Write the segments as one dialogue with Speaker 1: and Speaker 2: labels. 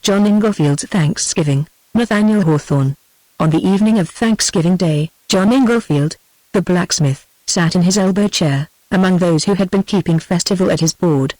Speaker 1: John Inglefield's Thanksgiving, Nathaniel Hawthorne. On the evening of Thanksgiving Day, John Inglefield, the blacksmith, sat in his elbow chair, among those who had been keeping festival at his board.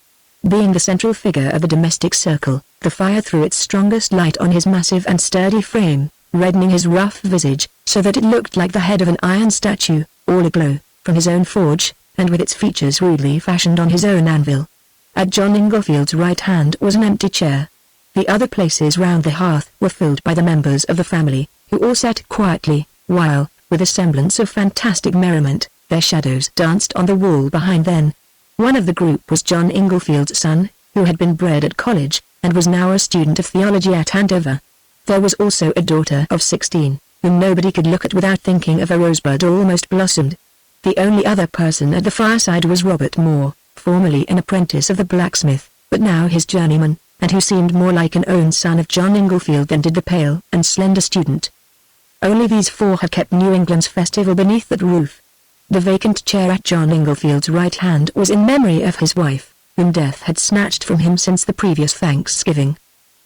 Speaker 1: Being the central figure of the domestic circle, the fire threw its strongest light on his massive and sturdy frame, reddening his rough visage, so that it looked like the head of an iron statue, all aglow, from his own forge, and with its features rudely fashioned on his own anvil. At John Inglefield's right hand was an empty chair. The other places round the hearth were filled by the members of the family, who all sat quietly, while, with a semblance of fantastic merriment, their shadows danced on the wall behind them. One of the group was John Inglefield's son, who had been bred at college, and was now a student of theology at Andover. There was also a daughter of 16, whom nobody could look at without thinking of a rosebud almost blossomed. The only other person at the fireside was Robert Moore, formerly an apprentice of the blacksmith, but now his journeyman, and who seemed more like an own son of John Inglefield than did the pale and slender student. Only these four had kept New England's festival beneath that roof. The vacant chair at John Inglefield's right hand was in memory of his wife, whom death had snatched from him since the previous Thanksgiving.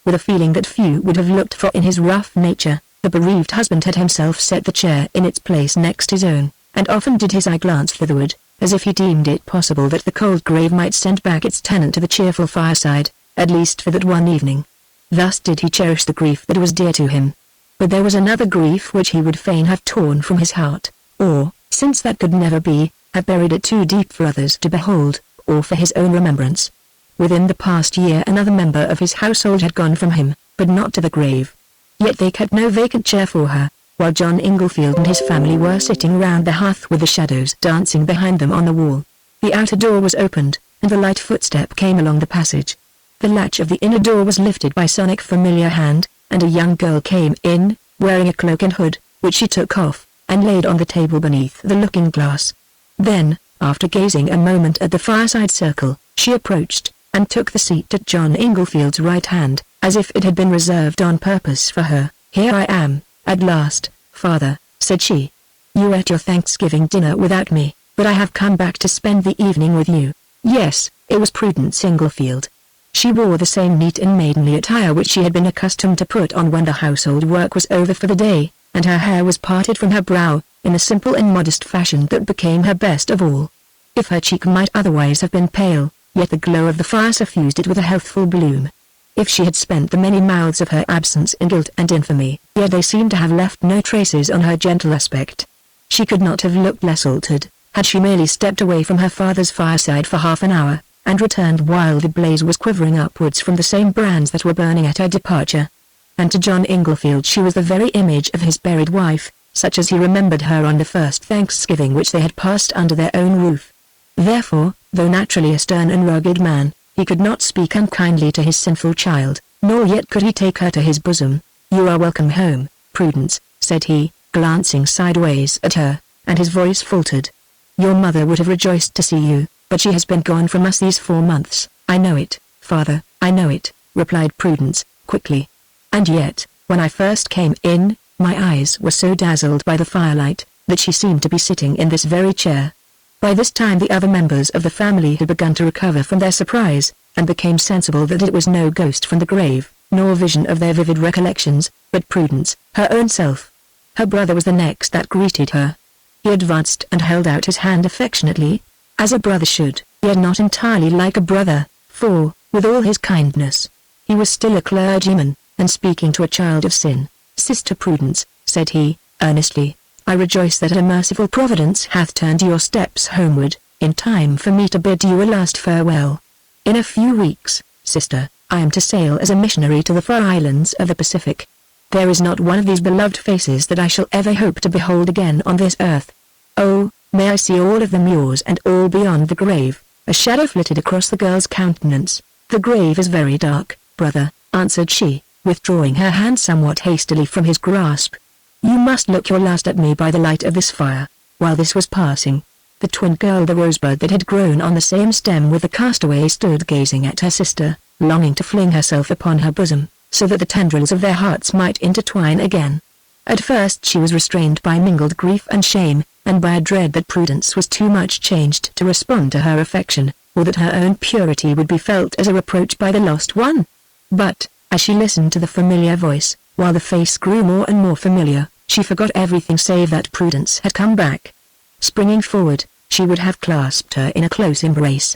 Speaker 1: With a feeling that few would have looked for in his rough nature, the bereaved husband had himself set the chair in its place next his own, and often did his eye glance thitherward, as if he deemed it possible that the cold grave might send back its tenant to the cheerful fireside, at least for that one evening. Thus did he cherish the grief that was dear to him. But there was another grief which he would fain have torn from his heart, or, since that could never be, have buried it too deep for others to behold, or for his own remembrance. Within the past year another member of his household had gone from him, but not to the grave. Yet they kept no vacant chair for her, while John Inglefield and his family were sitting round the hearth with the shadows dancing behind them on the wall. The outer door was opened, and the light footstep came along the passage. The latch of the inner door was lifted by sonic familiar hand, and a young girl came in, wearing a cloak and hood, which she took off, and laid on the table beneath the looking-glass. Then, after gazing a moment at the fireside circle, she approached, and took the seat at John Inglefield's right hand, as if it had been reserved on purpose for her. "Here I am, at last, father," said she. "You ate your Thanksgiving dinner without me, but I have come back to spend the evening with you." Yes, it was Prudence Inglefield. She wore the same neat and maidenly attire which she had been accustomed to put on when the household work was over for the day, and her hair was parted from her brow, in a simple and modest fashion that became her best of all. If her cheek might otherwise have been pale, yet the glow of the fire suffused it with a healthful bloom. If she had spent the many mouths of her absence in guilt and infamy, yet they seemed to have left no traces on her gentle aspect. She could not have looked less altered, had she merely stepped away from her father's fireside for half an hour, and returned while the blaze was quivering upwards from the same brands that were burning at her departure. And to John Inglefield she was the very image of his buried wife, such as he remembered her on the first Thanksgiving which they had passed under their own roof. Therefore, though naturally a stern and rugged man, he could not speak unkindly to his sinful child, nor yet could he take her to his bosom. "You are welcome home, Prudence," said he, glancing sideways at her, and his voice faltered. "Your mother would have rejoiced to see you, but she has been gone from us these 4 months." "I know it, father, I know it," replied Prudence, quickly. "And yet, when I first came in, my eyes were so dazzled by the firelight, that she seemed to be sitting in this very chair." By this time the other members of the family had begun to recover from their surprise, and became sensible that it was no ghost from the grave, nor vision of their vivid recollections, but Prudence, her own self. Her brother was the next that greeted her. He advanced and held out his hand affectionately, as a brother should, yet not entirely like a brother, for, with all his kindness, he was still a clergyman, and speaking to a child of sin. "Sister Prudence," said he, earnestly, "I rejoice that a merciful providence hath turned your steps homeward, in time for me to bid you a last farewell. In a few weeks, sister, I am to sail as a missionary to the far islands of the Pacific. There is not one of these beloved faces that I shall ever hope to behold again on this earth. Oh, may I see all of them, yours and all beyond the grave." A shadow flitted across the girl's countenance. "The grave is very dark, brother," answered she, withdrawing her hand somewhat hastily from his grasp. "You must look your last at me by the light of this fire." While this was passing, the twin girl, the rosebud that had grown on the same stem with the castaway, stood gazing at her sister, longing to fling herself upon her bosom, so that the tendrils of their hearts might intertwine again. At first she was restrained by mingled grief and shame, and by a dread that Prudence was too much changed to respond to her affection, or that her own purity would be felt as a reproach by the lost one. But, As she listened to the familiar voice, while the face grew more and more familiar, she forgot everything save that Prudence had come back. Springing forward, she would have clasped her in a close embrace.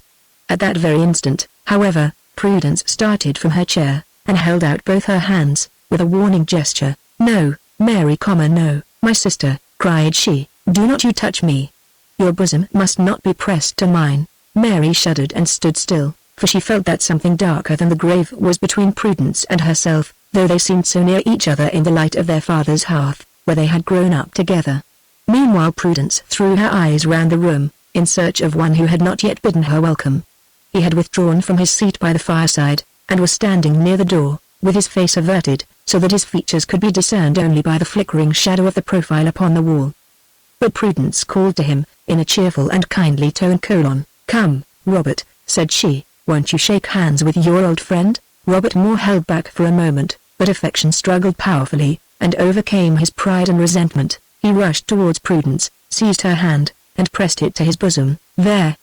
Speaker 1: At that very instant, however, Prudence started from her chair, and held out both her hands, with a warning gesture. "No, Mary, no, my sister," cried she, "do not you touch me. Your bosom must not be pressed to mine." Mary shuddered and stood still, for she felt that something darker than the grave was between Prudence and herself, though they seemed so near each other in the light of their father's hearth, where they had grown up together. Meanwhile Prudence threw her eyes round the room, in search of one who had not yet bidden her welcome. He had withdrawn from his seat by the fireside, and was standing near the door, with his face averted, so that his features could be discerned only by the flickering shadow of the profile upon the wall. But Prudence called to him, in a cheerful and kindly tone: "Come, Robert," said she, "won't you shake hands with your old friend?" Robert Moore held back for a moment, but affection struggled powerfully, and overcame his pride and resentment. He rushed towards Prudence, seized her hand, and pressed it to his bosom. There,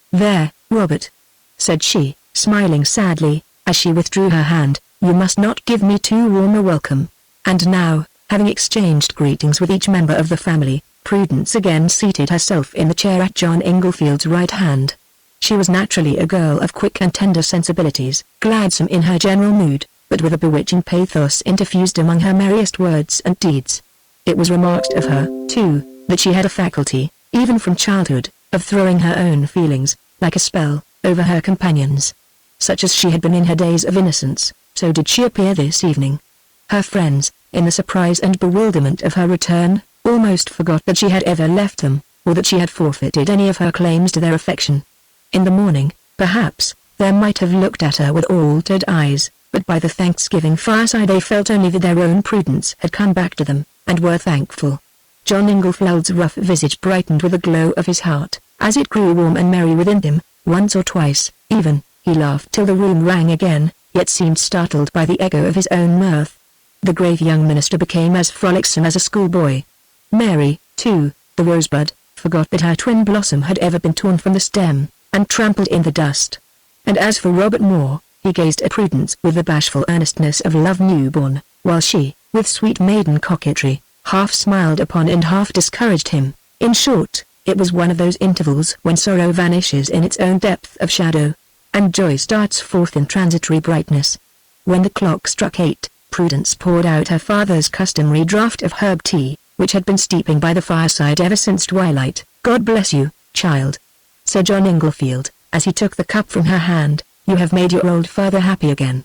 Speaker 1: Robert," said she, smiling sadly, as she withdrew her hand, "you must not give me too warm a welcome." And now, having exchanged greetings with each member of the family, Prudence again seated herself in the chair at John Inglefield's right hand. She was naturally a girl of quick and tender sensibilities, gladsome in her general mood, but with a bewitching pathos interfused among her merriest words and deeds. It was remarked of her, too, that she had a faculty, even from childhood, of throwing her own feelings, like a spell, over her companions. Such as she had been in her days of innocence, so did she appear this evening. Her friends, in the surprise and bewilderment of her return, almost forgot that she had ever left them, or that she had forfeited any of her claims to their affection. In the morning, perhaps, they might have looked at her with altered eyes, but by the Thanksgiving fireside they felt only that their own Prudence had come back to them, and were thankful. John Inglefield's rough visage brightened with the glow of his heart, as it grew warm and merry within him. Once or twice, even, he laughed till the room rang again, yet seemed startled by the echo of his own mirth. The grave young minister became as frolicsome as a schoolboy. Mary, too, the rosebud, forgot that her twin blossom had ever been torn from the stem, and trampled in the dust. And as for Robert Moore, he gazed at Prudence with the bashful earnestness of love newborn, while she, with sweet maiden coquetry, half smiled upon and half discouraged him. In short, it was one of those intervals when sorrow vanishes in its own depth of shadow, and joy starts forth in transitory brightness. When the clock struck 8, Prudence poured out her father's customary draught of herb tea, which had been steeping by the fireside ever since twilight. "God bless you, child," said John Inglefield, as he took the cup from her hand. "You have made your old father happy again."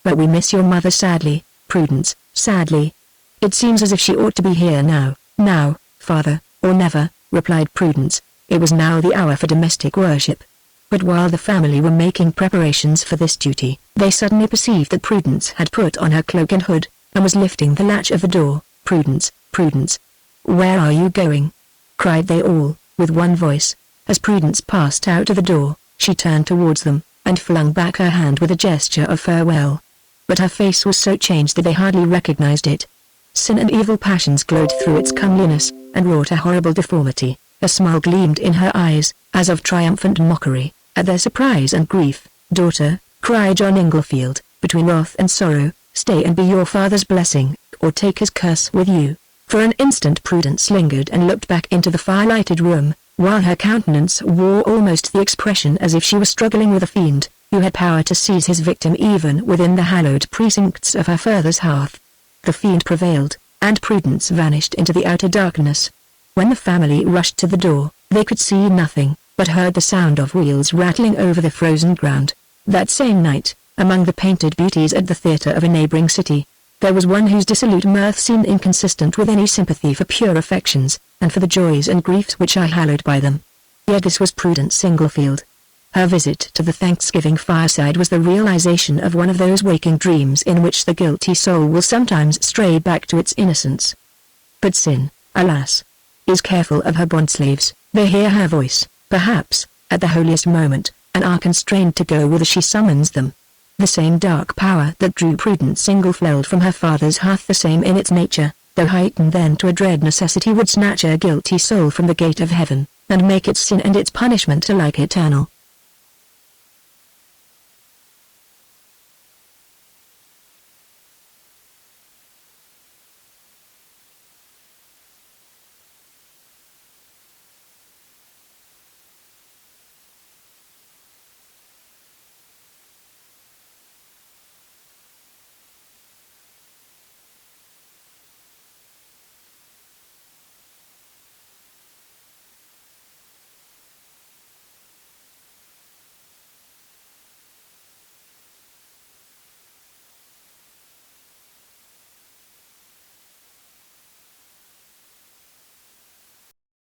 Speaker 1: "But we miss your mother sadly, Prudence, sadly. It seems as if she ought to be here now, father, or never," replied Prudence. It was now the hour for domestic worship. But while the family were making preparations for this duty, they suddenly perceived that Prudence had put on her cloak and hood, and was lifting the latch of the door. "Prudence, Prudence, where are you going?" cried they all, with one voice. As Prudence passed out of the door, she turned towards them, and flung back her hand with a gesture of farewell. But her face was so changed that they hardly recognized it. Sin and evil passions glowed through its comeliness, and wrought a horrible deformity. A smile gleamed in her eyes, as of triumphant mockery, at their surprise and grief. "Daughter," cried John Inglefield, between wrath and sorrow, "stay and be your father's blessing, or take his curse with you." For an instant Prudence lingered and looked back into the firelighted room, while her countenance wore almost the expression as if she were struggling with a fiend, who had power to seize his victim even within the hallowed precincts of her father's hearth. The fiend prevailed, and Prudence vanished into the outer darkness. When the family rushed to the door, they could see nothing, but heard the sound of wheels rattling over the frozen ground. That same night, among the painted beauties at the theatre of a neighboring city, there was one whose dissolute mirth seemed inconsistent with any sympathy for pure affections, and for the joys and griefs which are hallowed by them. Yet this was Prudence Inglefield. Her visit to the Thanksgiving fireside was the realization of one of those waking dreams in which the guilty soul will sometimes stray back to its innocence. But sin, alas, is careful of her bondslaves. They hear her voice, perhaps, at the holiest moment, and are constrained to go whither she summons them. The same dark power that drew Prudence Inglefield from her father's hearth, the same in its nature, though heightened then to a dread necessity, would snatch a guilty soul from the gate of heaven, and make its sin and its punishment alike eternal.